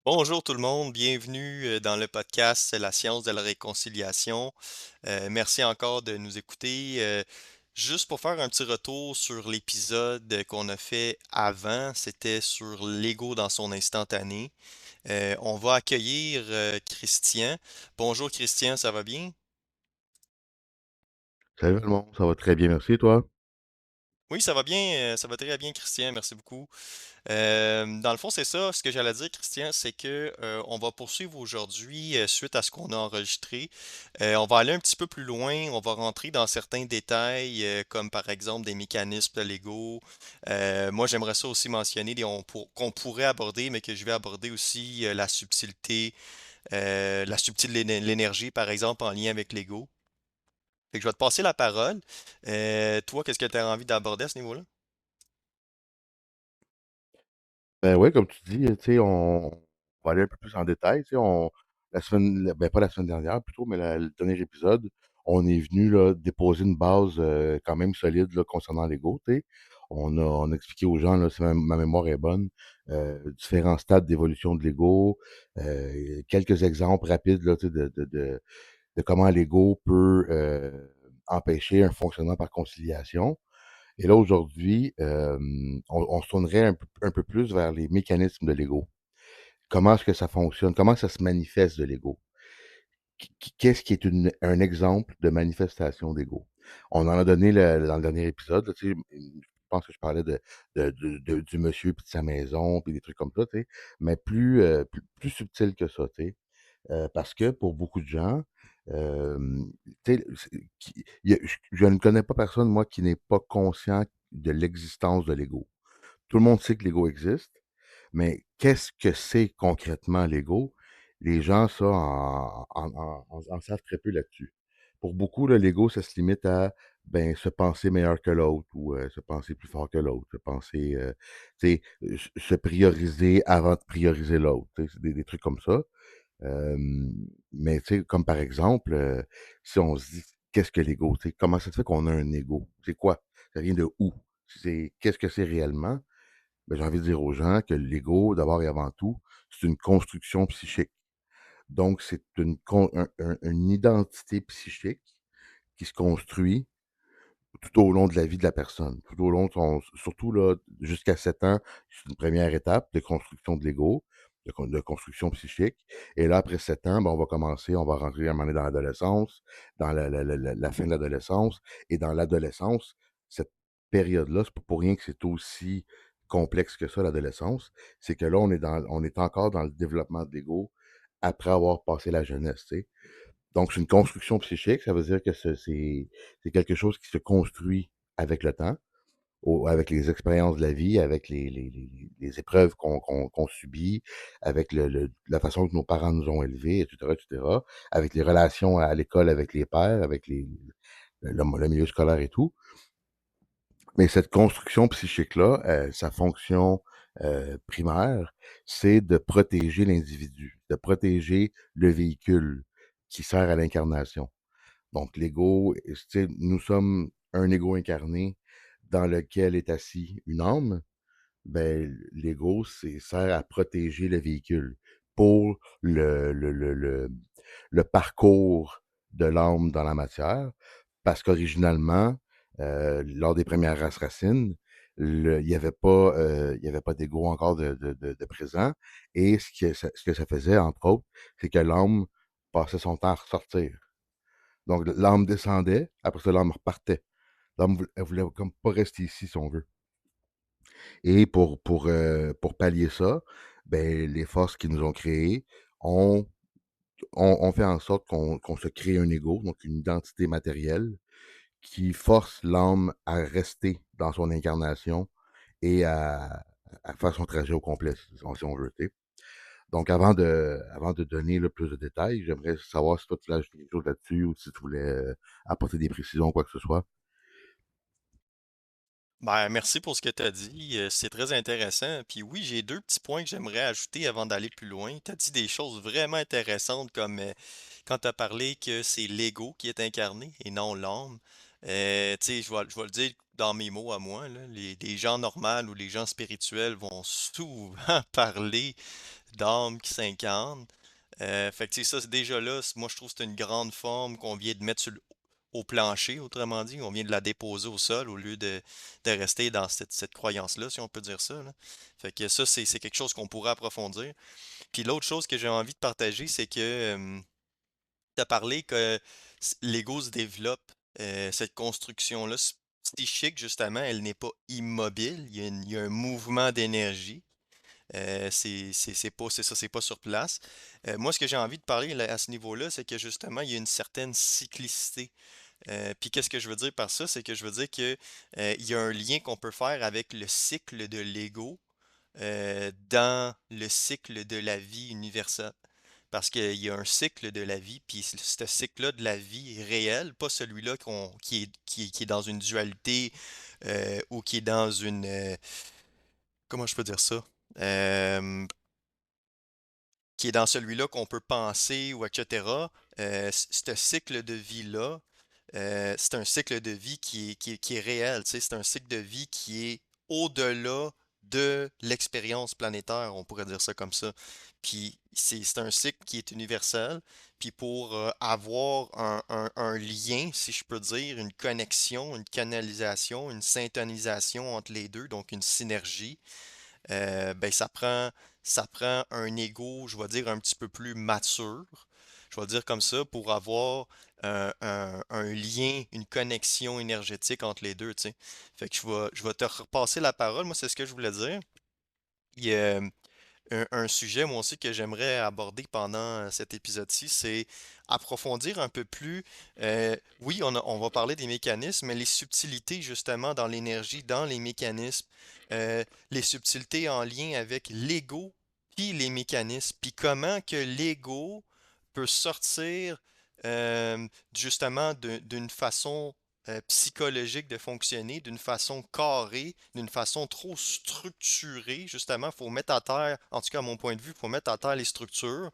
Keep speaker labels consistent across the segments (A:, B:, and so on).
A: Bonjour tout le monde, bienvenue dans le podcast La science de la réconciliation. Merci encore de nous écouter. Juste pour faire un petit retour sur l'épisode qu'on a fait avant, c'était sur l'ego dans son instantané. On va accueillir Christian. Bonjour Christian, ça va bien?
B: Salut tout le monde, ça va très bien, merci, toi?
A: Oui, ça va bien, ça va très bien Christian, merci beaucoup. Dans le fond, c'est ça. Ce que j'allais dire, Christian, c'est que on va poursuivre aujourd'hui suite à ce qu'on a enregistré. On va aller un petit peu plus loin. On va rentrer dans certains détails, comme par exemple des mécanismes de Lego. Moi, j'aimerais ça aussi mentionner qu'on pourrait aborder, mais que je vais aborder aussi la subtilité, la subtilité de l'énergie, par exemple, en lien avec Lego. Fait que je vais te passer la parole. Toi, qu'est-ce que tu as envie d'aborder à ce niveau-là?
B: Ben ouais, comme tu dis, tu sais, on va aller un peu plus en détail, tu sais, pas la semaine dernière plutôt, mais le dernier épisode, on est venu là, déposer une base quand même solide là, concernant l'ego, tu sais. On a expliqué aux gens, là, si ma mémoire est bonne, différents stades d'évolution de l'ego, quelques exemples rapides là, tu sais, de comment l'ego peut empêcher un fonctionnement par conciliation. Et là, aujourd'hui, on se tournerait un peu plus vers les mécanismes de l'ego. Comment est-ce que ça fonctionne? Comment ça se manifeste de l'ego? Qu'est-ce qui est un exemple de manifestation d'ego? On en a donné dans le dernier épisode, là, tu sais, je pense que je parlais du monsieur puis de sa maison, puis des trucs comme ça, tu sais, mais plus subtil que ça, tu sais. Parce que pour beaucoup de gens, tu sais, je ne connais pas personne, moi, qui n'est pas conscient de l'existence de l'ego. Tout le monde sait que l'ego existe, mais qu'est-ce que c'est concrètement l'ego? Les gens, ça, en savent très peu là-dessus. Pour beaucoup, là, l'ego, ça se limite à ben, se penser meilleur que l'autre ou se penser plus fort que l'autre, se penser, tu sais, se prioriser avant de prioriser l'autre. Tu sais, c'est des trucs comme ça. Mais tu sais, comme par exemple, si on se dit: «Qu'est-ce que l'ego?» Tu sais, comment ça se fait qu'on a un ego? C'est quoi? Ça vient de où? Qu'est-ce que c'est réellement? Ben, j'ai envie de dire aux gens que l'ego, d'abord et avant tout, c'est une construction psychique. Donc, c'est une identité psychique qui se construit tout au long de la vie de la personne, tout au long de son surtout là, jusqu'à 7 ans, c'est une première étape de construction de l'ego, de construction psychique. Et là, après 7 ans, ben, on va rentrer à un moment donné dans l'adolescence, dans la fin de l'adolescence. Et dans l'adolescence, cette période-là, c'est pas pour rien que c'est aussi complexe que ça, l'adolescence. C'est que là, on est encore dans le développement de l'ego après avoir passé la jeunesse, tu sais. Donc, c'est une construction psychique, ça veut dire que c'est quelque chose qui se construit avec le temps, avec les expériences de la vie, avec les épreuves qu'on subit, avec la façon que nos parents nous ont élevés, etc., avec les relations à l'école avec les pairs, avec le milieu scolaire et tout. Mais cette construction psychique-là, sa fonction primaire, c'est de protéger l'individu, de protéger le véhicule qui sert à l'incarnation. Donc, l'ego, tu sais, nous sommes un ego incarné dans lequel est assis une âme. Ben, l'ego, sert à protéger le véhicule pour le parcours de l'âme dans la matière. Parce qu'originalement, lors des premières races racines, il y avait pas d'ego encore de présent. Et ce que ça faisait, entre autres, c'est que l'âme passait son temps à ressortir. Donc, l'âme descendait, après ça, l'âme repartait. L'âme, elle voulait comme pas rester ici, si on veut. Et pour pallier ça, ben, les forces qui nous ont créés ont, ont fait en sorte qu'on se crée un ego, donc une identité matérielle, qui force l'âme à rester dans son incarnation et à faire son trajet au complet, si on veut. Tu sais. Donc, avant de donner le plus de détails, j'aimerais savoir si toi tu voulais ajouter quelque chose là-dessus ou si tu voulais apporter des précisions, quoi que ce soit.
A: Ben, merci pour ce que tu as dit. C'est très intéressant. Puis oui, j'ai deux petits points que j'aimerais ajouter avant d'aller plus loin. Tu as dit des choses vraiment intéressantes comme quand tu as parlé que c'est l'ego qui est incarné et non l'âme. Tu sais, je vais le dire dans mes mots à moi, là, les gens normaux ou les gens spirituels vont souvent parler d'âme qui s'incarne. Fait que tu sais, ça, déjà là, moi je trouve que c'est une grande forme qu'on vient de mettre au plancher, autrement dit. On vient de la déposer au sol au lieu de rester dans cette croyance-là, si on peut dire ça, là. Fait que ça, c'est quelque chose qu'on pourrait approfondir. Puis l'autre chose que j'ai envie de partager, c'est que tu as parlé que l'ego se développe, cette construction-là psychique, justement, elle n'est pas immobile. Il y a un mouvement d'énergie. C'est pas sur place. Moi, ce que j'ai envie de parler là, à ce niveau-là, c'est que justement, il y a une certaine cyclicité. Puis qu'est-ce que je veux dire par ça? C'est que je veux dire que il y a un lien qu'on peut faire avec le cycle de l'ego dans le cycle de la vie universelle. Parce qu'il y a un cycle de la vie, puis ce cycle-là de la vie réel, pas celui-là qui est dans une dualité ou qui est dans une... comment je peux dire ça? Euh, qui est dans celui-là qu'on peut penser ou etc. Ce cycle de vie-là, c'est un cycle de vie qui est réel, tu sais, c'est un cycle de vie qui est au-delà de l'expérience planétaire, on pourrait dire ça comme ça. Puis c'est un cycle qui est universel. Puis pour avoir un lien, si je peux dire, une connexion, une canalisation, une syntonisation entre les deux, donc une synergie, ben ça prend un ego, je vais dire, un petit peu plus mature, je vais dire comme ça, pour avoir un lien, une connexion énergétique entre les deux, tu sais. Fait que je vais te repasser la parole, moi c'est ce que je voulais dire. Il y a un sujet, moi aussi, que j'aimerais aborder pendant cet épisode-ci, c'est approfondir un peu plus. Oui, on va parler des mécanismes, mais les subtilités, justement, dans l'énergie, dans les mécanismes, les subtilités en lien avec l'ego, puis les mécanismes, puis comment que l'ego peut sortir justement d'une façon psychologique de fonctionner, d'une façon carrée, d'une façon trop structurée. Justement, il faut mettre à terre, en tout cas à mon point de vue, il faut mettre à terre les structures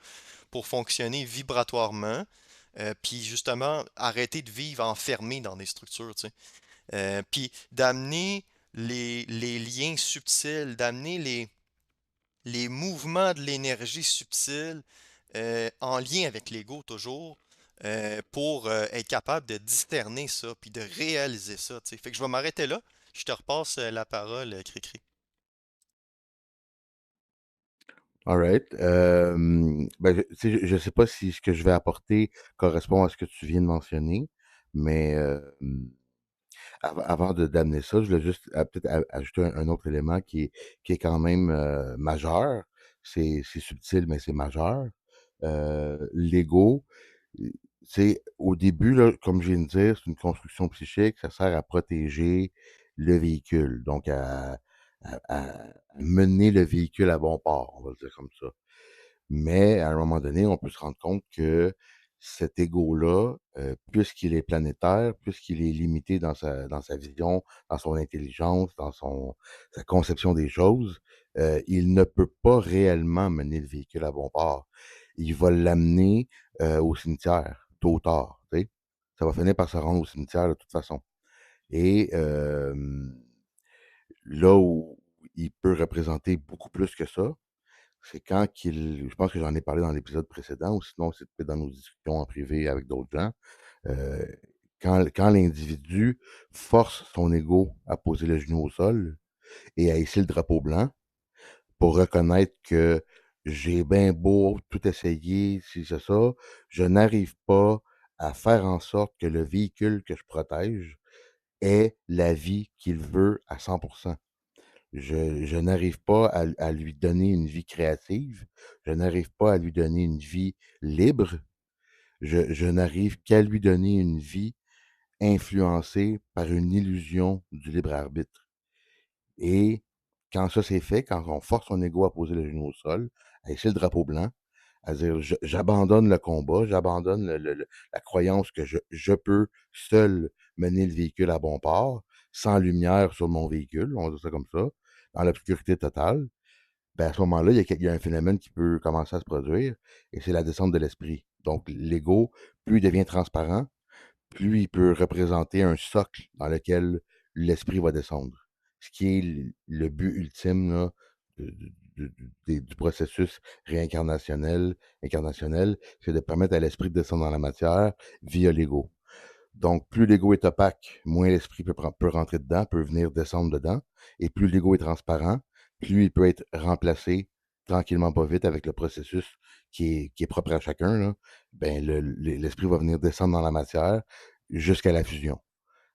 A: pour fonctionner vibratoirement. Puis justement, arrêter de vivre enfermé dans des structures, tu sais. Puis d'amener les liens subtils, d'amener les mouvements de l'énergie subtile en lien avec l'ego toujours, pour être capable de discerner ça, puis de réaliser ça, tu sais. Fait que je vais m'arrêter là. Je te repasse la parole, Cricri.
B: Alright. Ben, je sais pas si ce que je vais apporter correspond à ce que tu viens de mentionner, mais avant d'amener ça, je voulais juste peut-être ajouter un autre élément qui est quand même majeur. C'est subtil, mais c'est majeur. L'ego, euh, c'est au début, là, comme je viens de dire, c'est une construction psychique, ça sert à protéger le véhicule, donc à mener le véhicule à bon port, on va le dire comme ça. Mais à un moment donné, on peut se rendre compte que cet ego-là, puisqu'il est planétaire, puisqu'il est limité dans sa vision, dans son intelligence, dans sa conception des choses, il ne peut pas réellement mener le véhicule à bon port. Il va l'amener au cimetière, tôt ou tard. Tu sais. Ça va finir par se rendre au cimetière de toute façon. Et là où il peut représenter beaucoup plus que ça, c'est quand qu'il je pense que j'en ai parlé dans l'épisode précédent ou sinon c'est peut-être dans nos discussions en privé avec d'autres gens, heu, quand l'individu force son ego à poser le genou au sol et à hisser le drapeau blanc pour reconnaître que j'ai bien beau tout essayer, si c'est ça, je n'arrive pas à faire en sorte que le véhicule que je protège ait la vie qu'il veut à 100. Je n'arrive pas à lui donner une vie créative, je n'arrive pas à lui donner une vie libre, je n'arrive qu'à lui donner une vie influencée par une illusion du libre arbitre. Et quand ça c'est fait, quand on force son ego à poser le genou au sol, à hisser le drapeau blanc, à dire j'abandonne le combat, j'abandonne la croyance que je peux seul mener le véhicule à bon port, sans lumière sur mon véhicule, on va dire ça comme ça, dans l'obscurité totale, ben à ce moment-là, il y a un phénomène qui peut commencer à se produire, et c'est la descente de l'esprit. Donc, l'ego, plus il devient transparent, plus il peut représenter un socle dans lequel l'esprit va descendre. Ce qui est le but ultime là, du processus incarnationnel, c'est de permettre à l'esprit de descendre dans la matière via l'ego. Donc, plus l'ego est opaque, moins l'esprit peut rentrer dedans, peut venir descendre dedans. Et plus l'ego est transparent, plus il peut être remplacé tranquillement, pas vite, avec le processus qui est propre à chacun. Là. Ben, l'esprit va venir descendre dans la matière jusqu'à la fusion.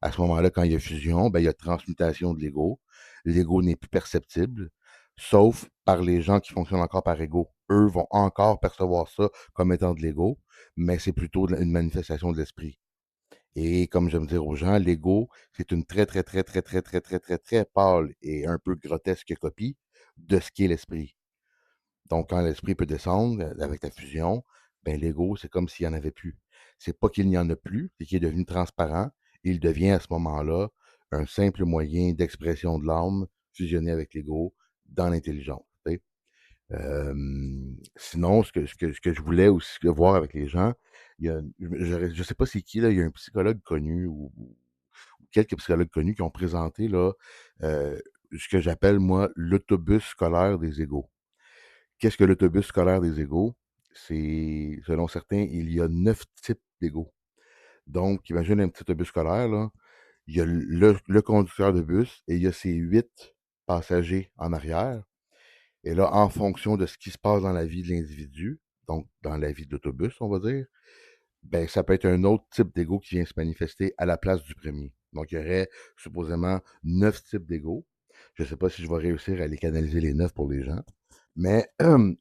B: À ce moment-là, quand il y a fusion, ben, il y a transmutation de l'ego. L'ego n'est plus perceptible, sauf par les gens qui fonctionnent encore par ego. Eux vont encore percevoir ça comme étant de l'ego, mais c'est plutôt une manifestation de l'esprit. Et comme j'aime dire aux gens, l'ego, c'est une très, très, très, très, très, très, très, très, très pâle et un peu grotesque copie de ce qu'est l'esprit. Donc, quand l'esprit peut descendre avec la fusion, ben l'ego, c'est comme s'il n'y en avait plus. C'est pas qu'il n'y en a plus, c'est qu'il est devenu transparent et il devient à ce moment-là un simple moyen d'expression de l'âme fusionné avec l'ego dans l'intelligence. Sinon, ce que je voulais aussi voir avec les gens, je ne sais pas c'est qui, là, il y a un psychologue connu ou quelques psychologues connus qui ont présenté là, euh, ce que j'appelle, moi, l'autobus scolaire des égaux. Qu'est-ce que l'autobus scolaire des égaux? C'est, selon certains, il y a 9 types d'égaux. Donc, imagine un petit autobus scolaire, là. Il y a le conducteur de bus et il y a ses 8 passagers en arrière. Et là, en fonction de ce qui se passe dans la vie de l'individu, donc dans la vie de l'autobus, on va dire, ben, ça peut être un autre type d'ego qui vient se manifester à la place du premier. Donc, il y aurait supposément 9 types d'ego. Je ne sais pas si je vais réussir à les canaliser les 9 pour les gens. Mais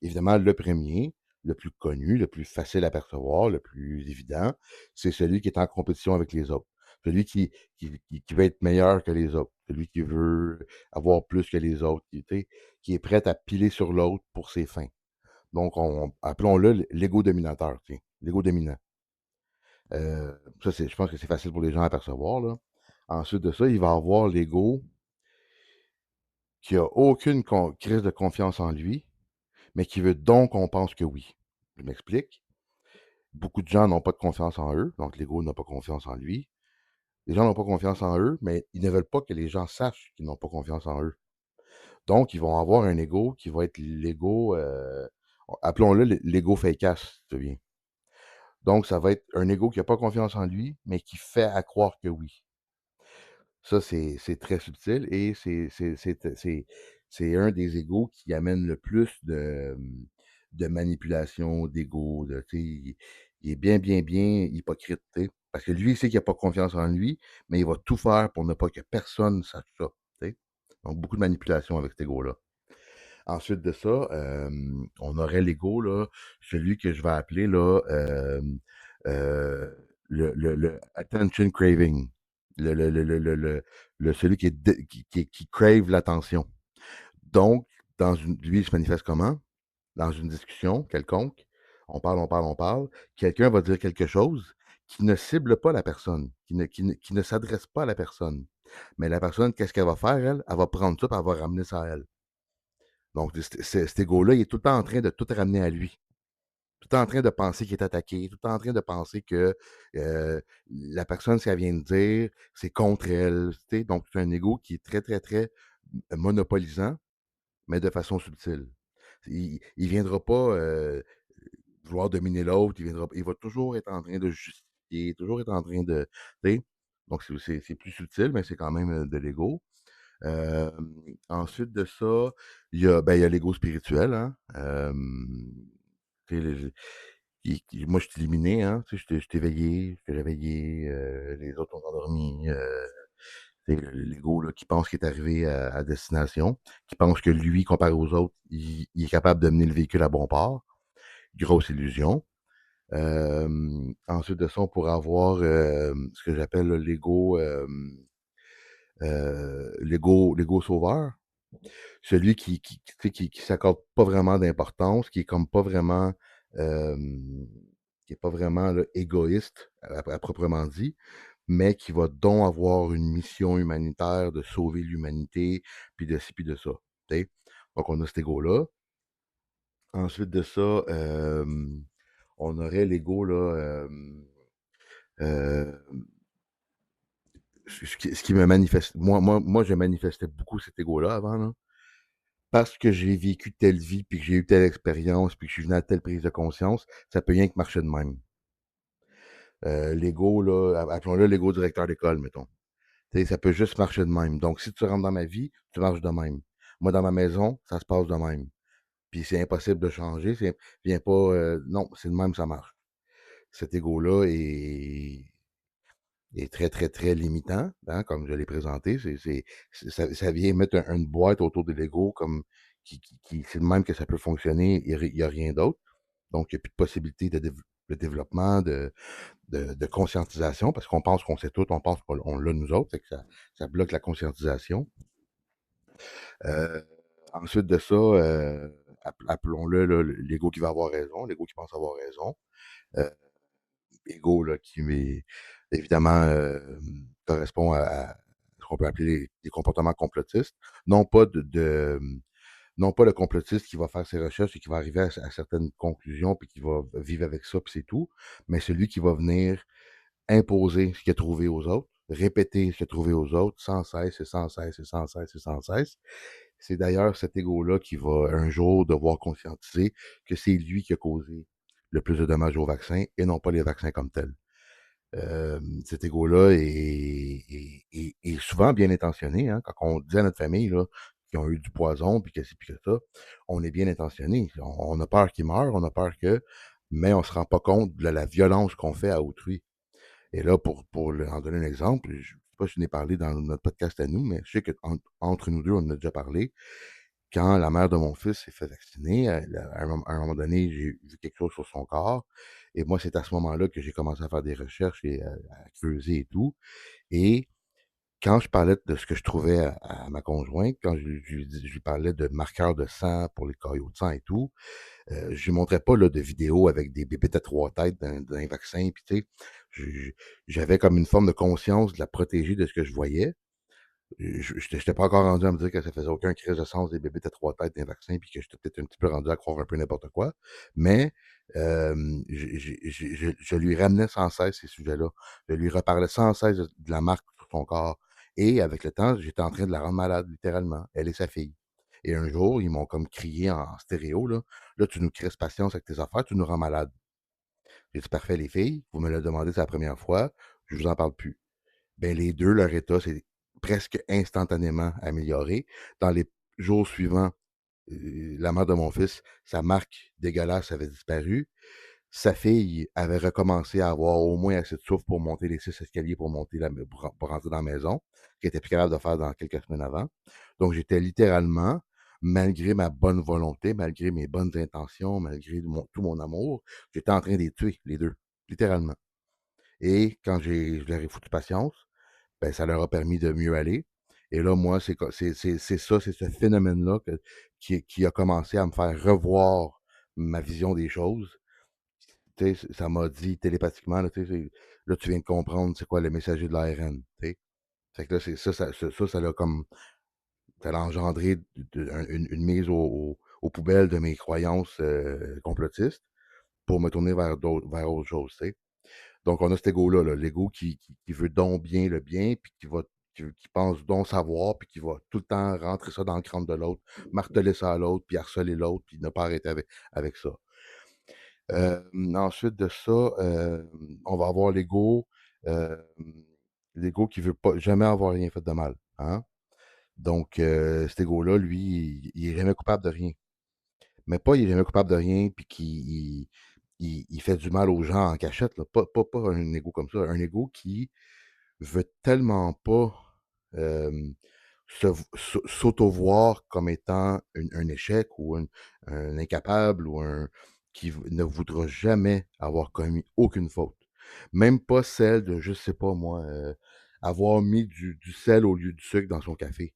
B: évidemment, le premier, le plus connu, le plus facile à percevoir, le plus évident, c'est celui qui est en compétition avec les autres. Celui qui veut être meilleur que les autres. Celui qui veut avoir plus que les autres. Qui est prêt à piler sur l'autre pour ses fins. Donc, appelons-le l'ego dominateur, tiens, l'ego dominant. Ça, je pense que c'est facile pour les gens à percevoir. Là. Ensuite de ça, il va avoir l'ego qui a aucune crise de confiance en lui, mais qui veut donc qu'on pense que oui. Je m'explique. Beaucoup de gens n'ont pas de confiance en eux, donc l'ego n'a pas confiance en lui. Les gens n'ont pas confiance en eux, mais ils ne veulent pas que les gens sachent qu'ils n'ont pas confiance en eux. Donc, ils vont avoir un ego qui va être l'ego, appelons-le l'ego fake-ass, si tu veux bien. Donc, ça va être un ego qui n'a pas confiance en lui, mais qui fait à croire que oui. Ça, c'est très subtil et c'est un des égos qui amène le plus de manipulation, d'ego. Il est bien, bien, bien hypocrite. Parce que lui, il sait qu'il n'a pas confiance en lui, mais il va tout faire pour ne pas que personne sache ça. T'sais. Donc, beaucoup de manipulation avec cet ego-là. Ensuite de ça, on aurait l'ego, là, celui que je vais appeler là, euh, le attention craving. Celui qui crave l'attention. Donc, lui, il se manifeste comment? Dans une discussion quelconque, on parle, on parle, on parle, quelqu'un va dire quelque chose qui ne cible pas la personne, qui ne s'adresse pas à la personne. Mais la personne, qu'est-ce qu'elle va faire, elle? Elle va prendre ça et elle va ramener ça à elle. Donc, cet ego-là, il est tout le temps en train de tout ramener à lui. Tout le temps en train de penser qu'il est attaqué, tout le temps en train de penser que la personne, ce qu'elle vient de dire, c'est contre elle. Donc, c'est un ego qui est très, très, très monopolisant, mais de façon subtile. Il ne viendra pas vouloir dominer l'autre, il va toujours être en train de justifier, toujours être en train de. Donc, c'est plus subtil, mais c'est quand même de l'ego. Ensuite de ça, il y a l'ego spirituel. Hein? Tu sais, moi, je suis éliminé. Hein? Tu sais, je t'ai éveillé, je t'ai réveillé, les autres ont endormi. C'est l'ego là, qui pense qu'il est arrivé à destination, qui pense que lui, comparé aux autres, il est capable de mener le véhicule à bon port. Grosse illusion. Ensuite de ça, on pourrait avoir ce que j'appelle là, l'ego sauveur. Celui tu sais, qui s'accorde pas vraiment d'importance, qui est comme pas vraiment euh, qui est pas vraiment là, égoïste à proprement dit, mais qui va donc avoir une mission humanitaire de sauver l'humanité, puis de ci, puis de ça. T'sais. Donc on a cet ego-là. Ensuite de ça, on aurait l'ego là. Euh, ce qui me manifeste. Moi, je manifestais beaucoup cet ego-là avant. Là. parce que j'ai vécu telle vie, puis que j'ai eu telle expérience, puis que je suis venu à telle prise de conscience, ça peut rien que marcher de même. L'ego, là, appelons-le l'ego directeur d'école, mettons. Tu sais, ça peut juste marcher de même. Donc, si tu rentres dans ma vie, tu marches de même. Moi, dans ma maison, ça se passe de même. Puis c'est impossible de changer. Viens pas. Non, c'est de même, ça marche. Cet ego-là est très, très, très limitant, hein, comme je l'ai présenté. Ça vient mettre une boîte autour de l'ego comme c'est le même que ça peut fonctionner. Il n'y a rien d'autre. Donc, il n'y a plus de possibilité de développement, de conscientisation, parce qu'on pense qu'on sait tout, on pense qu'on l'a nous autres, fait que ça bloque la conscientisation. Euh, Ensuite de ça, appelons-le là, l'ego qui va avoir raison, l'ego qui pense avoir raison. Euh, Ego là, qui évidemment correspond à ce qu'on peut appeler les comportements complotistes. Non pas non pas le complotiste qui va faire ses recherches et qui va arriver à certaines conclusions puis qui va vivre avec ça puis c'est tout, mais celui qui va venir imposer ce qu'il a trouvé aux autres, répéter ce qu'il a trouvé aux autres sans cesse et sans cesse et sans cesse et sans cesse. C'est d'ailleurs cet ego-là qui va un jour devoir conscientiser que c'est lui qui a causé le plus de dommages au vaccin et non pas les vaccins comme tels. Cet ego-là est souvent bien intentionné. Hein, quand on dit à notre famille là, qu'ils ont eu du poison, puis que c'est puis que ça, on est bien intentionné. On a peur qu'ils meurent, on a peur que, mais on ne se rend pas compte de la violence qu'on fait à autrui. Et là, pour en donner un exemple, je ne sais pas si je n'ai parlé dans notre podcast à nous, mais je sais qu'entre nous deux, on en a déjà parlé. Quand la mère de mon fils s'est fait vacciner, à un moment donné, j'ai vu quelque chose sur son corps. Et moi, c'est à ce moment-là que j'ai commencé à faire des recherches et à creuser et tout. Et quand je parlais de ce que je trouvais à ma conjointe, quand je lui parlais de marqueurs de sang pour les caillots de sang et tout, je lui montrais pas là, de vidéos avec des bébés à trois têtes d'un vaccin. Puis, tu sais, je- j'avais comme une forme de conscience de la protéger de ce que je voyais. Je n'étais pas encore rendu à me dire que ça faisait aucun crise de sens des bébés à trois têtes d'un vaccin, puis que j'étais peut-être un petit peu rendu à croire un peu n'importe quoi. Mais je lui ramenais sans cesse ces sujets-là. Je lui reparlais sans cesse de la marque sur son corps. Et avec le temps, j'étais en train de la rendre malade, littéralement, elle et sa fille. Et un jour, ils m'ont comme crié en stéréo, là, tu nous crises patience avec tes affaires, tu nous rends malade. J'ai dit, parfait, les filles, vous me le demandé, c'est la première fois, je vous en parle plus. Ben, les deux, leur état s'est presque instantanément amélioré. Dans les jours suivants, la mère de mon fils, sa marque dégueulasse avait disparu. Sa fille avait recommencé à avoir au moins assez de souffle pour monter les 6 escaliers pour monter pour rentrer dans la maison, qu'elle était plus capable de faire dans quelques semaines avant. Donc, j'étais littéralement, malgré ma bonne volonté, malgré mes bonnes intentions, malgré tout mon amour, j'étais en train de les tuer, les deux, littéralement. Et quand je leur ai foutu patience, ben, ça leur a permis de mieux aller. Et là, moi, c'est ça, c'est ce phénomène-là qui a commencé à me faire revoir ma vision des choses. Tu sais, ça m'a dit télépathiquement, là, tu sais, là, tu viens de comprendre c'est quoi le messager de l'ARN. Tu sais. Fait que là, c'est ça l'a comme, ça l'a engendré une mise aux poubelles de mes croyances complotistes pour me tourner vers autre chose. Tu sais. Donc, on a cet ego-là, là, l'ego qui veut donc bien le bien, puis qui pense donc savoir, puis qui va tout le temps rentrer ça dans le crâne de l'autre, marteler ça à l'autre, puis harceler l'autre, puis ne pas arrêter avec ça. Ensuite de ça, on va avoir euh, l'ego qui veut pas jamais avoir rien fait de mal. Hein? Donc, cet ego-là, lui, il est jamais coupable de rien. Mais pas il est jamais coupable de rien, puis il fait du mal aux gens en cachette. Là. Pas un ego comme ça. Un ego qui veut tellement pas euh, s'auto-voir comme étant un échec ou un incapable ou ne voudra jamais avoir commis aucune faute. Même pas celle de, je sais pas moi, avoir mis du sel au lieu du sucre dans son café.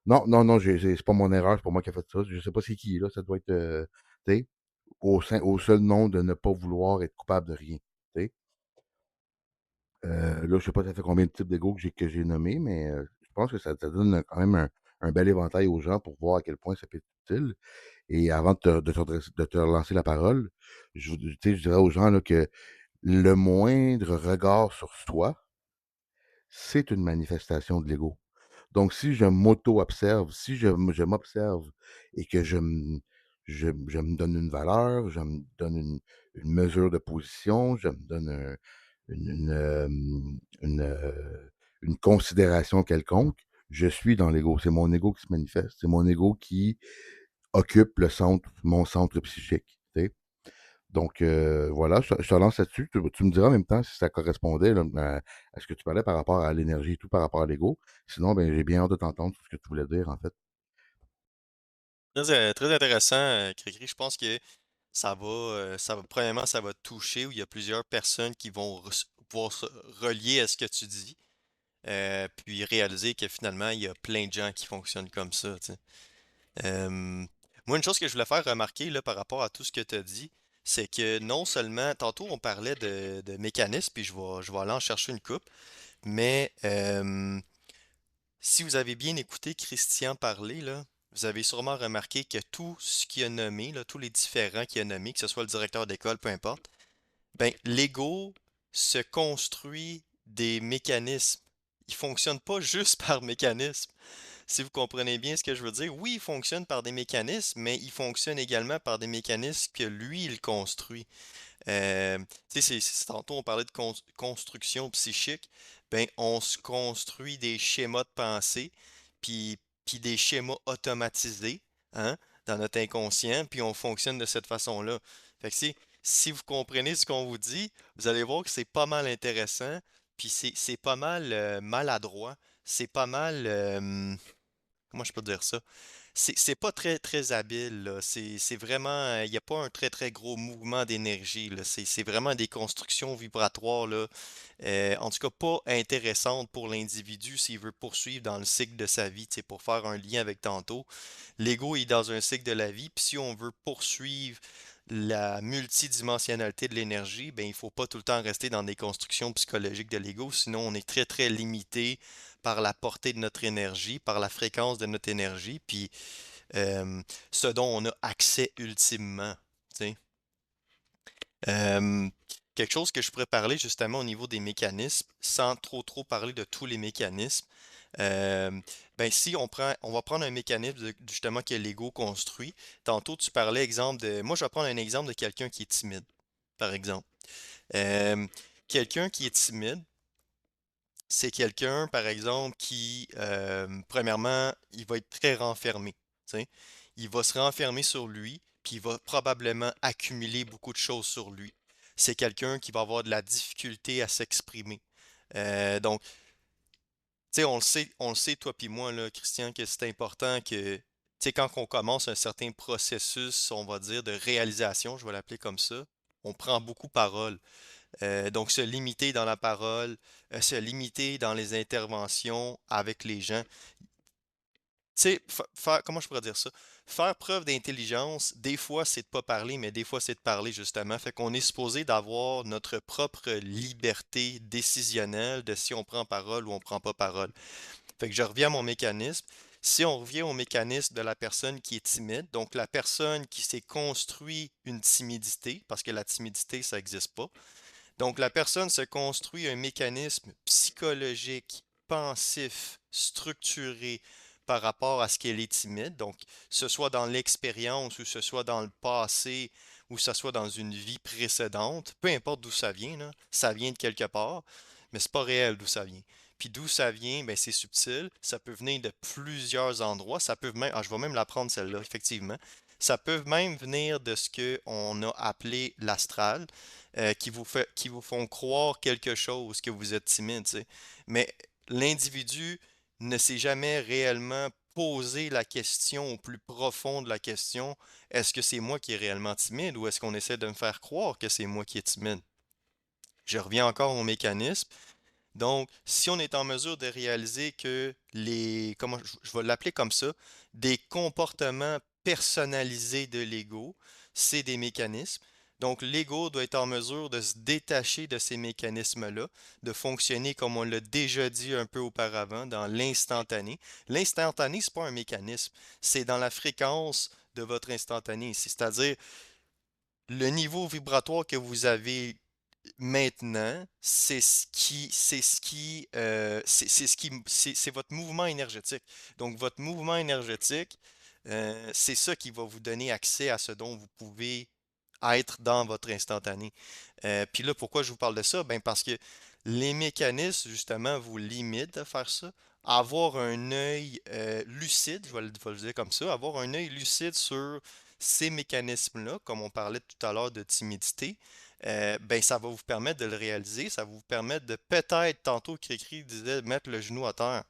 B: Non, non, non, c'est pas mon erreur, c'est pas moi qui ai fait ça. Je sais pas c'est qui, là. Ça doit être, tu sais, au seul nom de ne pas vouloir être coupable de rien. Tu sais. Là, je sais pas ça fait combien de types d'ego que j'ai nommés, mais je pense que ça donne quand même un bel éventail aux gens pour voir à quel point ça peut être utile. Et avant de te relancer la parole, tu sais, je dirais aux gens là, que le moindre regard sur soi, c'est une manifestation de l'ego. Donc si je m'auto-observe, si je m'observe et que je me donne une valeur, je me donne une mesure de position, je me donne une considération quelconque, je suis dans l'ego. C'est mon ego qui se manifeste. C'est mon ego qui occupe mon centre psychique, tu sais? Donc, voilà, je te lance là-dessus. Tu me diras en même temps si ça correspondait là, à ce que tu parlais par rapport à l'énergie et tout, par rapport à l'ego. Sinon, ben, j'ai bien hâte de t'entendre sur ce que tu voulais dire, en fait.
A: Très intéressant, Cricri. Je pense que premièrement, ça va toucher où il y a plusieurs personnes qui vont pouvoir se relier à ce que tu dis, puis réaliser que finalement, il y a plein de gens qui fonctionnent comme ça, tu sais. Euh, Moi, une chose que je voulais faire remarquer là, par rapport à tout ce que tu as dit, c'est que non seulement, tantôt on parlait de mécanismes, puis je vais aller en chercher une coupe, mais si vous avez bien écouté Christian parler, là, vous avez sûrement remarqué que tout ce qu'il a nommé, là, tous les différents qu'il a nommés, que ce soit le directeur d'école, peu importe, ben, l'ego se construit des mécanismes. Il fonctionne pas juste par mécanisme. Si vous comprenez bien ce que je veux dire, oui, il fonctionne par des mécanismes, mais il fonctionne également par des mécanismes que lui, il construit. Tu sais, tantôt on parlait de construction psychique, ben on se construit des schémas de pensée, puis, puis des schémas automatisés, hein, dans notre inconscient, puis on fonctionne de cette façon-là. Fait que si vous comprenez ce qu'on vous dit, vous allez voir que c'est pas mal intéressant, puis c'est pas mal maladroit, c'est pas mal, comment je peux dire ça? C'est pas très très habile, là. C'est vraiment, il n'y a pas un très très gros mouvement d'énergie, là. C'est vraiment des constructions vibratoires, là. En tout cas, pas intéressantes pour l'individu s'il veut poursuivre dans le cycle de sa vie, tu sais, pour faire un lien avec tantôt. L'ego est dans un cycle de la vie, puis si on veut poursuivre la multidimensionnalité de l'énergie, ben il faut pas tout le temps rester dans des constructions psychologiques de l'ego, sinon on est très très limité par la portée de notre énergie, par la fréquence de notre énergie, puis ce dont on a accès ultimement. Tu sais. Euh, Quelque chose que je pourrais parler justement au niveau des mécanismes, sans trop parler de tous les mécanismes. euh, ben si on va prendre un mécanisme justement que l'ego construit. Tantôt tu parlais exemple de, moi je vais prendre un exemple de quelqu'un qui est timide, par exemple. Euh, Quelqu'un qui est timide, c'est quelqu'un, par exemple, qui, premièrement, il va être très renfermé. Tu sais. Il va se renfermer sur lui, puis il va probablement accumuler beaucoup de choses sur lui. C'est quelqu'un qui va avoir de la difficulté à s'exprimer. Donc, tu sais, on le sait, toi puis moi, là, Christian, que c'est important que, tu sais, quand on commence un certain processus, on va dire, de réalisation, je vais l'appeler comme ça, on prend beaucoup parole. Donc, se limiter dans la parole, se limiter dans les interventions avec les gens. Tu sais, comment je pourrais dire ça? Faire preuve d'intelligence, des fois, c'est de pas parler, mais des fois, c'est de parler, justement. Fait qu'on est supposé d'avoir notre propre liberté décisionnelle de si on prend parole ou on prend pas parole. Fait que je reviens à mon mécanisme. Si on revient au mécanisme de la personne qui est timide, donc la personne qui s'est construit une timidité, parce que la timidité, ça n'existe pas, donc, la personne se construit un mécanisme psychologique, pensif, structuré par rapport à ce qu'elle est timide. Donc, ce soit dans l'expérience ou ce soit dans le passé ou ce soit dans une vie précédente, peu importe d'où ça vient, là, ça vient de quelque part, mais c'est pas réel d'où ça vient. Puis d'où ça vient, ben c'est subtil, ça peut venir de plusieurs endroits, ça peut même, je vais même la prendre celle-là, effectivement. Ça peut même venir de ce qu'on a appelé l'astral, qui vous font croire quelque chose, que vous êtes timide, tu sais. Mais l'individu ne s'est jamais réellement posé la question au plus profond de la question, est-ce que c'est moi qui est réellement timide ou est-ce qu'on essaie de me faire croire que c'est moi qui est timide? Je reviens encore au mécanisme. Donc, si on est en mesure de réaliser que comment je vais l'appeler comme ça, des comportements personnalisés de l'ego, c'est des mécanismes. Donc, l'ego doit être en mesure de se détacher de ces mécanismes-là, de fonctionner comme on l'a déjà dit un peu auparavant, dans l'instantané. L'instantané, c'est pas un mécanisme, c'est dans la fréquence de votre instantané, c'est-à-dire le niveau vibratoire que vous avez maintenant, c'est votre mouvement énergétique. Donc, votre mouvement énergétique, c'est ça qui va vous donner accès à ce dont vous pouvez être dans votre instantané. Puis là, pourquoi je vous parle de ça? Ben parce que les mécanismes, justement, vous limitent de faire ça. Avoir un œil lucide, je vais le dire comme ça, avoir un œil lucide sur ces mécanismes-là, comme on parlait tout à l'heure de timidité, ben ça va vous permettre de le réaliser, ça va vous permettre de peut-être, tantôt Cricri disait, mettre le genou à terre.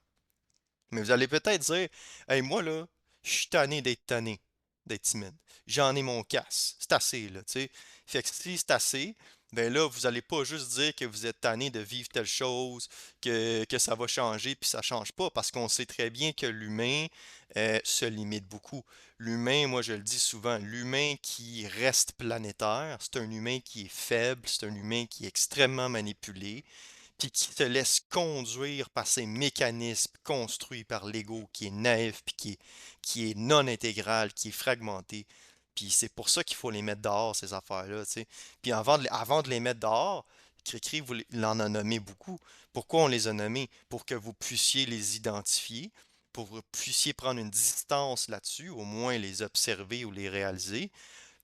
A: Mais vous allez peut-être dire, hey, moi là, je suis tanné, d'être timide. J'en ai mon casse. C'est assez, là, tu sais. Fait que si c'est assez, ben là, vous allez pas juste dire que vous êtes tanné de vivre telle chose, que ça va changer, puis ça change pas, parce qu'on sait très bien que l'humain se limite beaucoup. L'humain, moi je le dis souvent, l'humain qui reste planétaire, c'est un humain qui est faible, c'est un humain qui est extrêmement manipulé, puis qui se laisse conduire par ces mécanismes construits par l'ego qui est naïf, puis qui est non intégral, qui est fragmenté. Puis c'est pour ça qu'il faut les mettre dehors, ces affaires-là, tu sais. Puis avant de les mettre dehors, Cricri il en a nommé beaucoup. Pourquoi on les a nommés? Pour que vous puissiez les identifier, pour que vous puissiez prendre une distance là-dessus, au moins les observer ou les réaliser,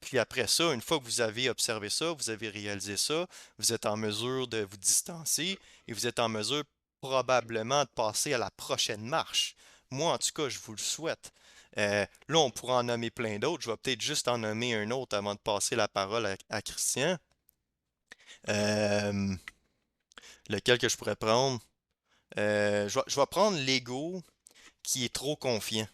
A: puis après ça, une fois que vous avez observé ça, vous avez réalisé ça, vous êtes en mesure de vous distancer et vous êtes en mesure probablement de passer à la prochaine marche. Moi, en tout cas, je vous le souhaite. Là, on pourra en nommer plein d'autres. Je vais peut-être juste en nommer un autre avant de passer la parole à Christian. Euh, Lequel que je pourrais prendre? Je vais prendre l'ego qui est trop confiant.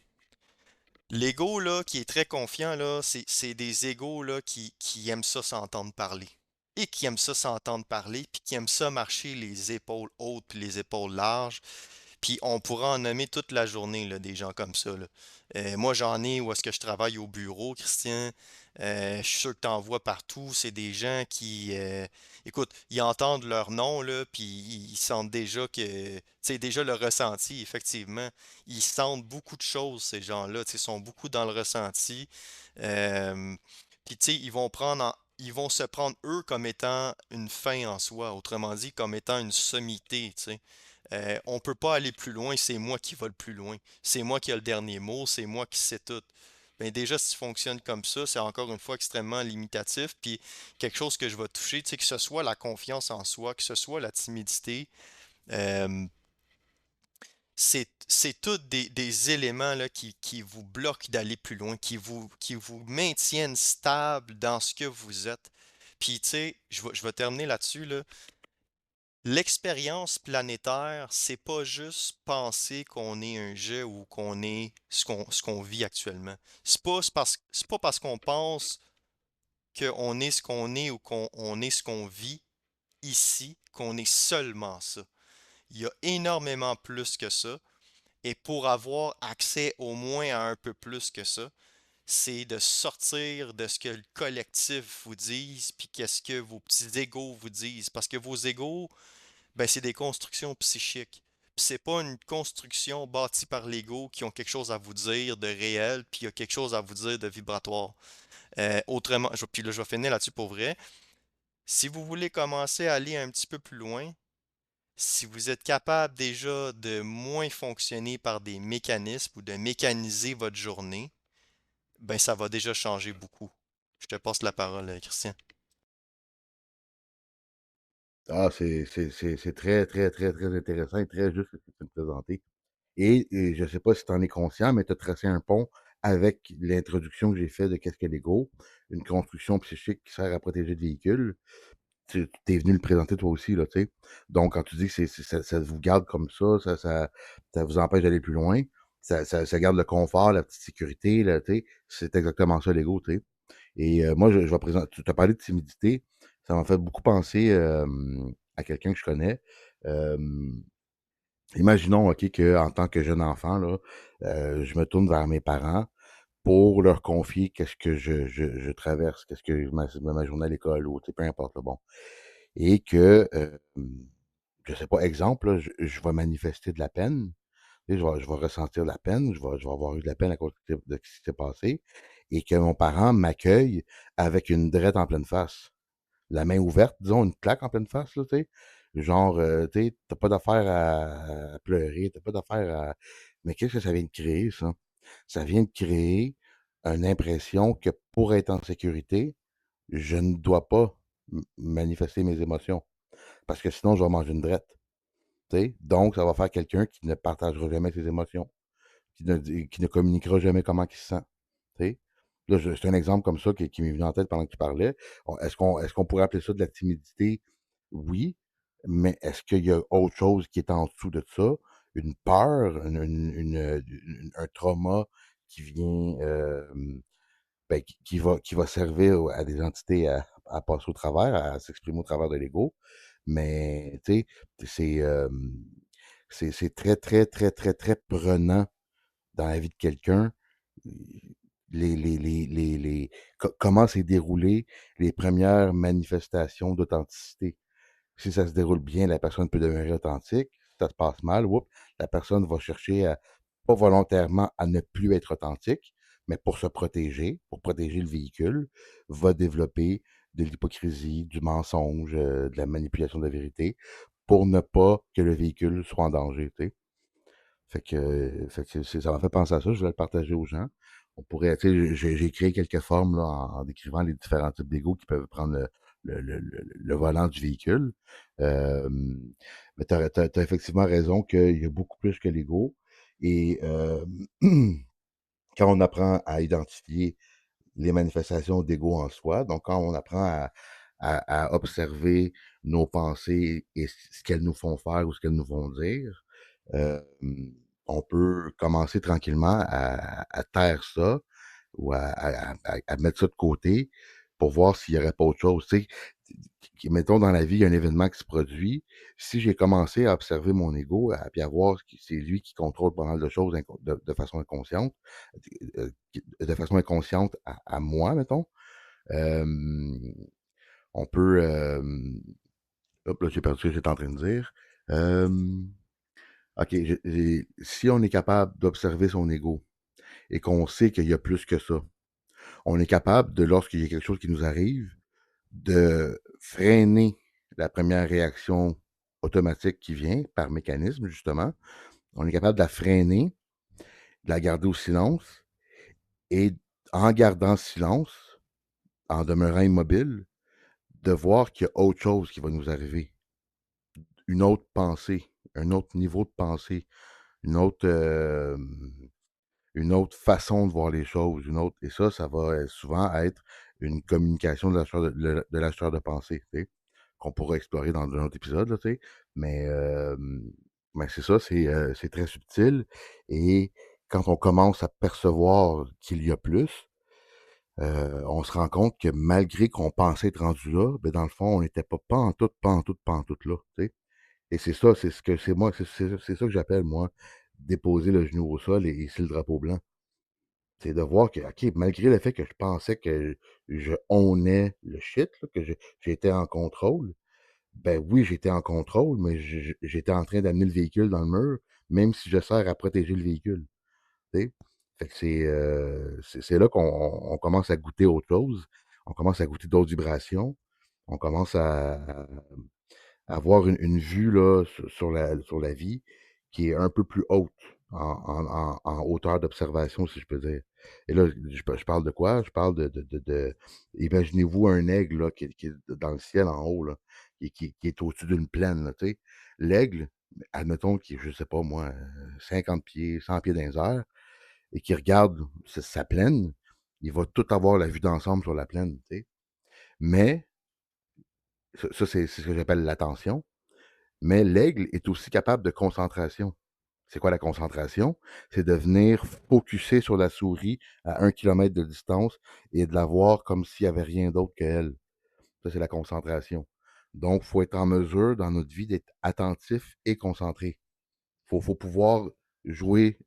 A: L'ego, là, qui est très confiant, là, c'est des égos, là, qui aiment ça s'entendre parler. Et qui aiment ça s'entendre parler, puis qui aiment ça marcher les épaules hautes puis les épaules larges. Puis on pourra en nommer toute la journée, là, des gens comme ça, là. Moi, j'en ai où est-ce que je travaille au bureau, Christian. Je suis sûr que tu en vois partout. C'est des gens qui, écoute, ils entendent leur nom, là, puis ils sentent déjà que, tu sais, déjà le ressenti, effectivement. Ils sentent beaucoup de choses, ces gens-là. Tu sais, ils sont beaucoup dans le ressenti. Euh, Puis, tu sais, ils vont se prendre eux comme étant une fin en soi, autrement dit, comme étant une sommité, tu sais. On peut pas aller plus loin, c'est moi qui va le plus loin. C'est moi qui ai le dernier mot, c'est moi qui sais tout. Ben déjà, si tu fonctionnes comme ça, c'est encore une fois extrêmement limitatif. Puis quelque chose que je vais toucher, tu sais, que ce soit la confiance en soi, que ce soit la timidité, euh, c'est tous des éléments là, qui vous bloquent d'aller plus loin, qui vous maintiennent stable dans ce que vous êtes. Puis, tu sais, je vais terminer là-dessus, là. L'expérience planétaire, c'est pas juste penser qu'on est un jeu ou qu'on est ce qu'on vit actuellement. C'est pas parce qu'on pense qu'on est ce qu'on est ou qu'on est ce qu'on vit ici qu'on est seulement ça. Il y a énormément plus que ça. Et pour avoir accès au moins à un peu plus que ça, c'est de sortir de ce que le collectif vous dise, puis qu'est-ce que vos petits égos vous disent. Parce que vos égos, ben, c'est des constructions psychiques. Puis c'est pas une construction bâtie par l'ego qui ont quelque chose à vous dire de réel, puis il y a quelque chose à vous dire de vibratoire. Autrement, puis là, je vais finir là-dessus pour vrai. Si vous voulez commencer à aller un petit peu plus loin, si vous êtes capable déjà de moins fonctionner par des mécanismes ou de mécaniser votre journée, ben ça va déjà changer beaucoup. Je te passe la parole, Christian.
B: Ah, c'est très, très, très, très intéressant et très juste ce que tu viens de présenter. Et je sais pas si tu en es conscient, mais tu as tracé un pont avec l'introduction que j'ai faite de qu'est-ce que l'ego, une construction psychique qui sert à protéger le véhicule. Tu es venu le présenter toi aussi, là, tu sais. Donc, quand tu dis que ça vous garde comme ça vous empêche d'aller plus loin, ça garde le confort, la petite sécurité, là, tu sais, c'est exactement ça l'ego, tu sais. Et moi, je vais présenter, tu as parlé de timidité, ça m'a fait beaucoup penser à quelqu'un que je connais. Euh, Imaginons, OK, qu'en tant que jeune enfant, là, je me tourne vers mes parents pour leur confier qu'est-ce que je traverse, qu'est-ce que ma journée à l'école ou tu sais, peu importe, là, bon. Et que, je sais pas, exemple, là, je vais manifester de la peine, tu sais, je vais ressentir de la peine, je vais avoir eu de la peine à cause de ce qui s'est passé et que mon parent m'accueille avec une drette en pleine face. la main ouverte, disons, une claque en pleine face, là, tu sais. Genre, tu sais, t'as pas d'affaire à pleurer, t'as pas d'affaire à... Mais qu'est-ce que ça vient de créer, ça? Ça vient de créer une impression que pour être en sécurité, je ne dois pas manifester mes émotions. Parce que sinon, je vais manger une drette. Tu sais. Donc, ça va faire quelqu'un qui ne partagera jamais ses émotions, qui ne communiquera jamais comment il se sent. Tu sais. Là, c'est un exemple comme ça qui m'est venu en tête pendant que tu parlais. Est-ce qu'on pourrait appeler ça de la timidité? Oui, mais est-ce qu'il y a autre chose qui est en dessous de ça? Une peur, un trauma qui vient, ben, qui va servir à des entités à passer au travers, à s'exprimer au travers de l'ego. Mais, tu sais, c'est c'est très, très, très, très, très prenant dans la vie de quelqu'un. Comment s'est déroulé les premières manifestations d'authenticité. Si ça se déroule bien, la personne peut demeurer authentique. Si ça se passe mal, la personne va chercher pas volontairement à ne plus être authentique, mais pour protéger le véhicule, va développer de l'hypocrisie, du mensonge, de la manipulation de la vérité, pour ne pas que le véhicule soit en danger, tu sais. Ça m'a fait penser à ça, je voulais le partager aux gens. On pourrait, tu sais, j'ai créé quelques formes là, en décrivant les différents types d'ego qui peuvent prendre le volant du véhicule. Euh, mais tu as effectivement raison qu'il y a beaucoup plus que l'ego. Et quand on apprend à identifier les manifestations d'ego en soi, donc quand on apprend à observer nos pensées et ce qu'elles nous font faire ou ce qu'elles nous font dire, euh, on peut commencer tranquillement à taire ça ou à mettre ça de côté pour voir s'il n'y aurait pas autre chose. Tu sais, mettons dans la vie, il y a un événement qui se produit. Si j'ai commencé à observer mon ego, puis à voir que c'est lui qui contrôle pas mal de choses de façon inconsciente, de façon inconsciente à moi, mettons, euh, on peut... hop, là, j'ai perdu ce que j'étais en train de dire. Euh, OK, si on est capable d'observer son ego et qu'on sait qu'il y a plus que ça, on est capable de, lorsqu'il y a quelque chose qui nous arrive, de freiner la première réaction automatique qui vient par mécanisme, justement. On est capable de la freiner, de la garder au silence et en gardant silence, en demeurant immobile, de voir qu'il y a autre chose qui va nous arriver. Une autre pensée, un autre niveau de pensée, une autre, euh, une autre façon de voir les choses, et ça va souvent être une communication de l'acheteur de pensée, tu sais, qu'on pourra explorer dans un autre épisode, là, tu sais. Mais, euh, mais c'est ça, c'est très subtil. Et quand on commence à percevoir qu'il y a plus, on se rend compte que malgré qu'on pensait être rendu là, ben dans le fond, on n'était pas en tout, pas en tout, pas en tout là, tu sais. Et c'est ça, c'est ce que c'est moi, c'est ça que j'appelle, moi, déposer le genou au sol et hisser le drapeau blanc. C'est de voir que, OK, malgré le fait que je pensais que je ownais le shit, là, j'étais en contrôle, ben oui, j'étais en contrôle, mais j'étais en train d'amener le véhicule dans le mur, même si je sers à protéger le véhicule. Tu sais? Fait que c'est là qu'on commence à goûter autre chose. On commence à goûter d'autres vibrations. On commence avoir une vue là, sur la vie qui est un peu plus haute en hauteur d'observation, si je peux dire. Et là, je parle de quoi? Je parle imaginez-vous un aigle là, qui est dans le ciel en haut, là, qui est au-dessus d'une plaine. Là, tu sais. L'aigle, admettons qu'il est, je sais pas moi, 50 pieds, 100 pieds dans les airs, et qui regarde sa plaine, il va tout avoir la vue d'ensemble sur la plaine. Tu sais. Mais, ça c'est ce que j'appelle l'attention. Mais l'aigle est aussi capable de concentration. C'est quoi la concentration? C'est de venir focusser sur la souris à 1 kilomètre de distance et de la voir comme s'il n'y avait rien d'autre qu'elle. Ça, c'est la concentration. Donc, il faut être en mesure dans notre vie d'être attentif et concentré. Faut pouvoir jouer,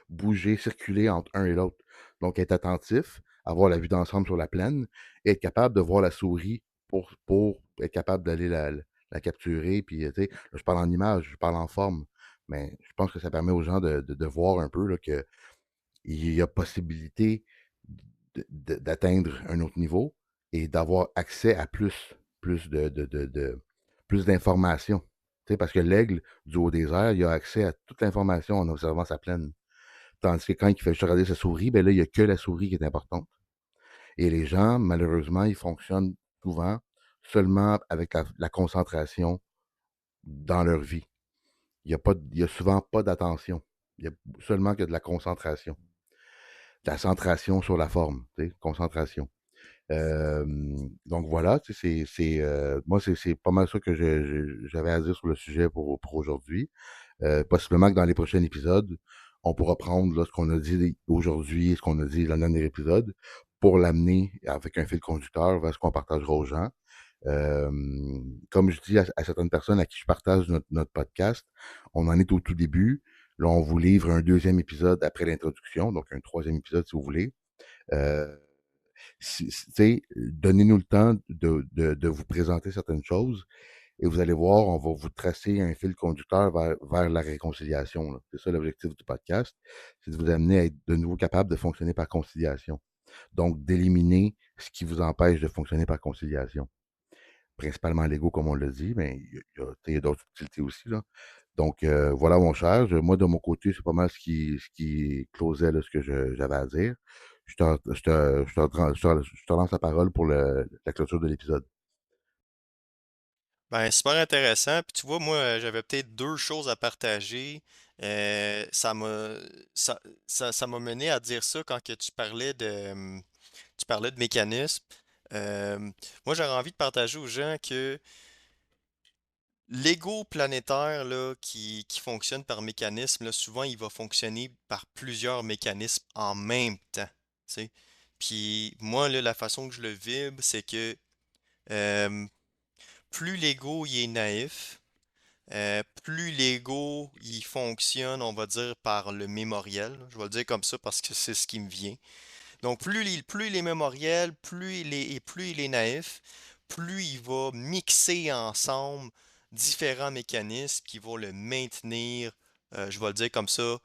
B: bouger, circuler entre un et l'autre. Donc, être attentif, avoir la vue d'ensemble sur la plaine, et être capable de voir la souris pour être capable d'aller la capturer. Puis, tu sais, là, je parle en image, je parle en forme. Mais je pense que ça permet aux gens de voir un peu là, qu'il y a possibilité d'atteindre un autre niveau, et d'avoir accès à plus plus d'informations. Tu sais, parce que l'aigle du haut des airs, il a accès à toute l'information en observant sa plaine. Tandis que quand il fait juste regarder sa souris, ben là, il n'y a que la souris qui est importante. Et les gens, malheureusement, ils fonctionnent souvent seulement avec la concentration dans leur vie. Il y a souvent pas d'attention. Il y a seulement que de la concentration. De la centration sur la forme, tu sais, concentration. Donc voilà, tu sais, moi, c'est pas mal ça que j'avais à dire sur le sujet pour aujourd'hui. Possiblement que dans les prochains épisodes, on pourra prendre là, ce qu'on a dit aujourd'hui et ce qu'on a dit dans le dernier épisode pour l'amener avec un fil conducteur vers ce qu'on partagera aux gens. Euh, Comme je dis à certaines personnes à qui je partage notre podcast, on en est au tout début. Là, on vous livre un deuxième épisode après l'introduction, donc un troisième épisode si vous voulez. Euh, tu sais, donnez-nous le temps de vous présenter certaines choses et vous allez voir, on va vous tracer un fil conducteur vers la réconciliation, là. C'est ça l'objectif du podcast, c'est de vous amener à être de nouveau capable de fonctionner par conciliation. Donc, d'éliminer ce qui vous empêche de fonctionner par conciliation. Principalement l'ego, comme on l'a dit, mais il y a d'autres utilités aussi, là. Donc, voilà, mon cher. Moi, de mon côté, c'est pas mal ce qui closait là, ce que j'avais à dire. Je te lance la parole pour la clôture de l'épisode.
A: Ben, super intéressant. Puis tu vois, moi, j'avais peut-être deux choses à partager. Ça m'a ça m'a mené à dire ça quand que tu parlais de mécanisme. Euh, Moi, j'aurais envie de partager aux gens que l'ego planétaire là, qui fonctionne par mécanisme, là, souvent il va fonctionner par plusieurs mécanismes en même temps. Tu sais. Puis moi, là, la façon que je le vibre, c'est que euh, plus l'ego il est naïf, plus l'ego il fonctionne, on va dire, par le mémoriel. Je vais le dire comme ça parce que c'est ce qui me vient. Donc, plus il est mémoriel, plus il est naïf, plus il va mixer ensemble différents mécanismes qui vont le maintenir, je vais le dire comme ça,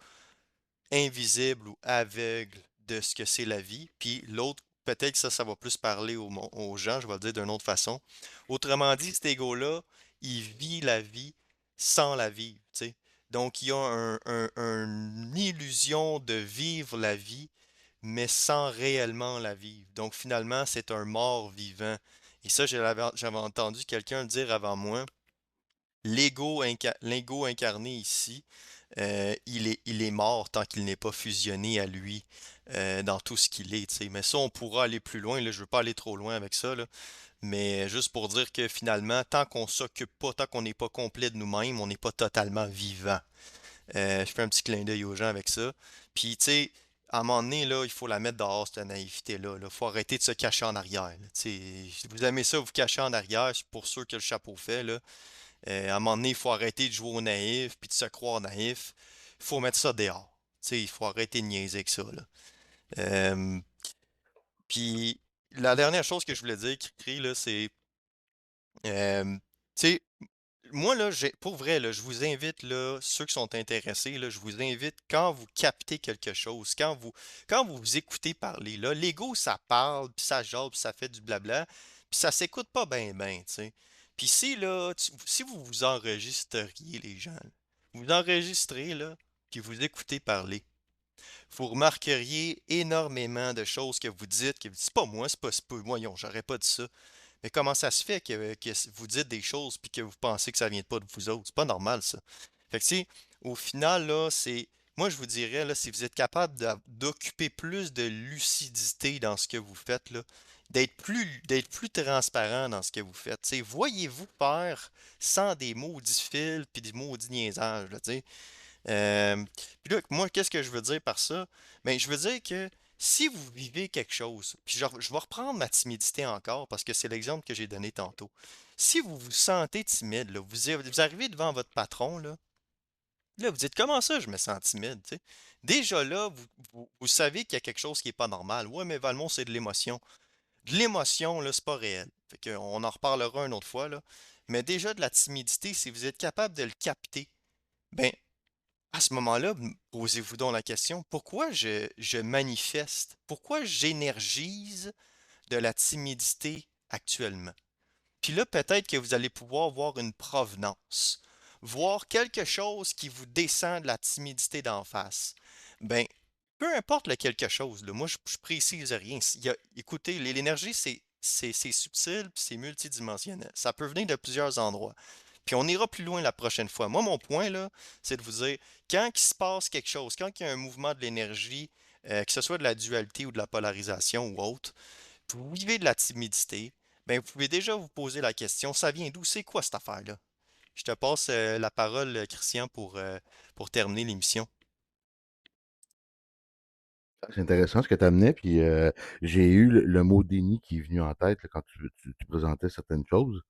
A: invisible ou aveugle de ce que c'est la vie. Puis l'autre, peut-être que ça va plus parler aux gens, je vais le dire d'une autre façon. Autrement dit, cet ego-là, il vit la vie sans la vivre, tu sais. Donc, il y a une illusion de vivre la vie, mais sans réellement la vivre. Donc, finalement, c'est un mort vivant. Et ça, j'avais entendu quelqu'un le dire avant moi. L'ego incarné ici, il est mort tant qu'il n'est pas fusionné à lui dans tout ce qu'il est, tu sais. Mais ça, on pourra aller plus loin. Là, je veux pas aller trop loin avec ça, là. Mais juste pour dire que finalement, tant qu'on s'occupe pas, tant qu'on n'est pas complet de nous-mêmes, on n'est pas totalement vivant. Je fais un petit clin d'œil aux gens avec ça. Puis, tu sais, à un moment donné, là, il faut la mettre dehors, cette naïveté-là. Il faut arrêter de se cacher en arrière, là. Tu sais, si vous aimez ça, vous cacher en arrière, c'est pour ceux que le chapeau fait, là. À un moment donné, il faut arrêter de jouer au naïf puis de se croire naïf. Il faut mettre ça dehors. Tu sais, il faut arrêter de niaiser avec ça, là. Euh, Puis la dernière chose que je voulais dire, Cricri, là, c'est tu sais, moi, là, pour vrai, là, je vous invite, là, ceux qui sont intéressés, là, je vous invite, quand vous captez quelque chose, quand vous écoutez parler, là, l'ego, ça parle, puis ça jase, puis ça fait du blabla, puis ça s'écoute pas bien, bien, tu sais. Puis si, là, si vous vous enregistreriez, les gens, là, vous enregistrez, là, puis vous écoutez parler, vous remarqueriez énormément de choses que vous dites, que vous dites, c'est pas moi, c'est pas, voyons, j'aurais pas dit ça. Mais comment ça se fait que vous dites des choses puis que vous pensez que ça vient pas de vous autres? C'est pas normal, ça. Fait que, tu sais, au final, là, c'est. Moi, je vous dirais, là, si vous êtes capable d'occuper plus de lucidité dans ce que vous faites, là, d'être plus transparent dans ce que vous faites. Tu sais, voyez-vous faire sans des maudits fils puis des maudits niaisages, là, tu sais. Puis là, moi, qu'est-ce que je veux dire par ça? Ben, je veux dire que si vous vivez quelque chose, puis je vais reprendre ma timidité encore parce que c'est l'exemple que j'ai donné tantôt. Si vous vous sentez timide, là, vous arrivez devant votre patron, là, vous dites comment ça, je me sens timide, tu sais? Déjà là, vous savez qu'il y a quelque chose qui n'est pas normal. Ouais, mais Valmont, c'est de l'émotion. De l'émotion, là, c'est pas réel. Fait qu'on en reparlera une autre fois, là. Mais déjà de la timidité, si vous êtes capable de le capter, ben, à ce moment-là, posez-vous donc la question, pourquoi je manifeste? Pourquoi j'énergise de la timidité actuellement. Puis là, peut-être que vous allez pouvoir voir une provenance, voir quelque chose qui vous descend de la timidité d'en face. Ben, peu importe le quelque chose, là, moi je précise rien. Écoutez, l'énergie, c'est subtil puis c'est multidimensionnel. Ça peut venir de plusieurs endroits. Puis on ira plus loin la prochaine fois. Moi, mon point, là, c'est de vous dire, quand il se passe quelque chose, quand il y a un mouvement de l'énergie, que ce soit de la dualité ou de la polarisation ou autre, vous vivez de la timidité, ben vous pouvez déjà vous poser la question, ça vient d'où? C'est quoi cette affaire-là? Je te passe la parole, Christian, pour terminer l'émission.
B: C'est intéressant ce que tu amenais, puis j'ai eu le mot déni qui est venu en tête là, quand tu présentais certaines choses.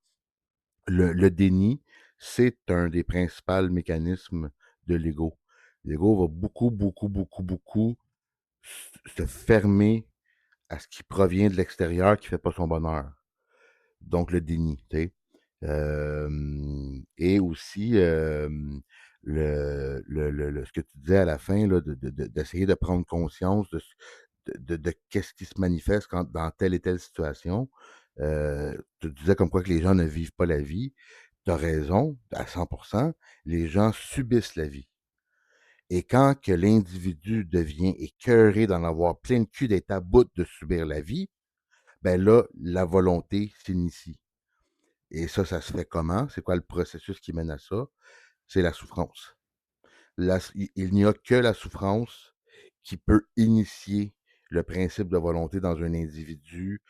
B: Le déni, c'est un des principaux mécanismes de l'ego. L'ego va beaucoup, beaucoup, beaucoup, beaucoup se fermer à ce qui provient de l'extérieur qui fait pas son bonheur. Donc le déni, tu sais. Et aussi, ce que tu disais à la fin, là, d'essayer de prendre conscience de qu'est-ce qui se manifeste dans telle et telle situation. Tu disais comme quoi que les gens ne vivent pas la vie. Tu as raison, à 100%. Les gens subissent la vie. Et quand que l'individu devient écœuré d'en avoir plein le cul d'être à bout de subir la vie, ben là, la volonté s'initie. Et ça se fait comment? C'est quoi le processus qui mène à ça? C'est la souffrance. Il n'y a que la souffrance qui peut initier le principe de volonté dans un individu,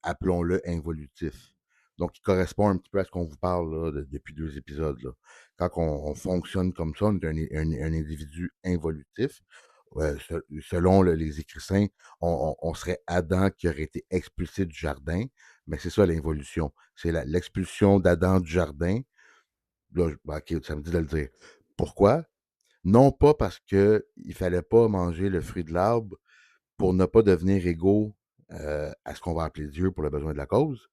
B: appelons-le involutif. Donc, il correspond un petit peu à ce qu'on vous parle là, depuis 2 épisodes. Là. Quand on fonctionne comme ça, on est un individu involutif. Selon les écrits saints, on serait Adam qui aurait été expulsé du jardin, mais c'est ça l'involution. C'est l'expulsion d'Adam du jardin. Là, ok, ça me dit de le dire. Pourquoi? Non pas parce qu'il ne fallait pas manger le fruit de l'arbre pour ne pas devenir égaux à ce qu'on va appeler Dieu pour le besoin de la cause.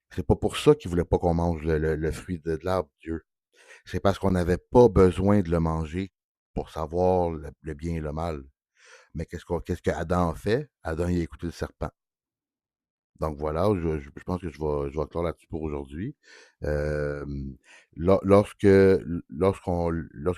B: C'est pas pour ça qu'il ne voulait pas qu'on mange le fruit de l'arbre, Dieu. C'est parce qu'on n'avait pas besoin de le manger pour savoir le bien et le mal. Mais qu'est-ce qu'Adam a fait? Adam, il a écouté le serpent. Donc voilà, je pense que je vais clore là-dessus pour aujourd'hui. Euh, lorsque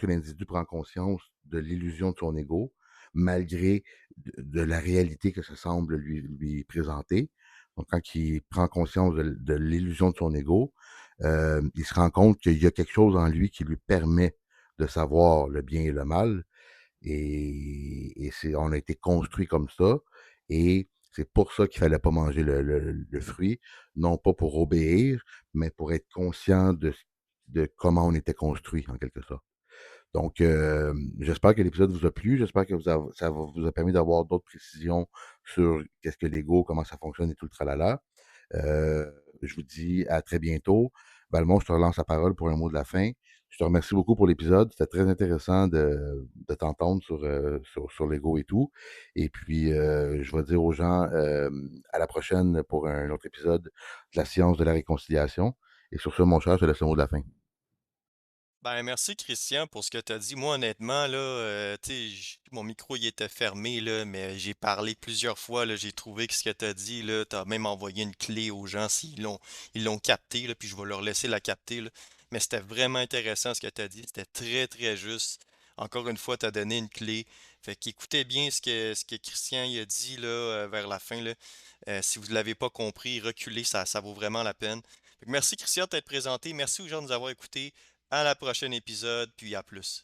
B: l'individu prend conscience de l'illusion de son ego, malgré de la réalité que ça semble lui présenter, donc quand il prend conscience de l'illusion de son ego, il se rend compte qu'il y a quelque chose en lui qui lui permet de savoir le bien et le mal, et on a été construit comme ça. Et c'est pour ça qu'il fallait pas manger le fruit, non pas pour obéir, mais pour être conscient de comment on était construit, en quelque sorte. Donc, j'espère que l'épisode vous a plu. J'espère que ça vous a permis d'avoir d'autres précisions sur qu'est-ce que l'ego, comment ça fonctionne et tout le tralala. Je vous dis à très bientôt. Valmont, je te relance la parole pour un mot de la fin. Je te remercie beaucoup pour l'épisode. C'était très intéressant de t'entendre sur l'ego et tout. Et puis, je vais dire aux gens à la prochaine pour un autre épisode de la science de la réconciliation. Et sur ce, mon cher, je te laisse le mot de la fin.
A: Ben, merci Christian pour ce que tu as dit. Moi, honnêtement, là, tu sais, mon micro il était fermé, là, mais j'ai parlé plusieurs fois, là, j'ai trouvé que ce que tu as dit, là, tu as même envoyé une clé aux gens ils l'ont capté, là, puis je vais leur laisser la capter, là. Mais c'était vraiment intéressant ce que tu as dit. C'était très, très juste. Encore une fois, tu as donné une clé. Fait qu'écoutez bien ce que Christian il a dit là, vers la fin, là. Si vous ne l'avez pas compris, reculez, ça vaut vraiment la peine. Fait que merci Christian de t'être présenté. Merci aux gens de nous avoir écoutés. À la prochaine épisode, puis à plus.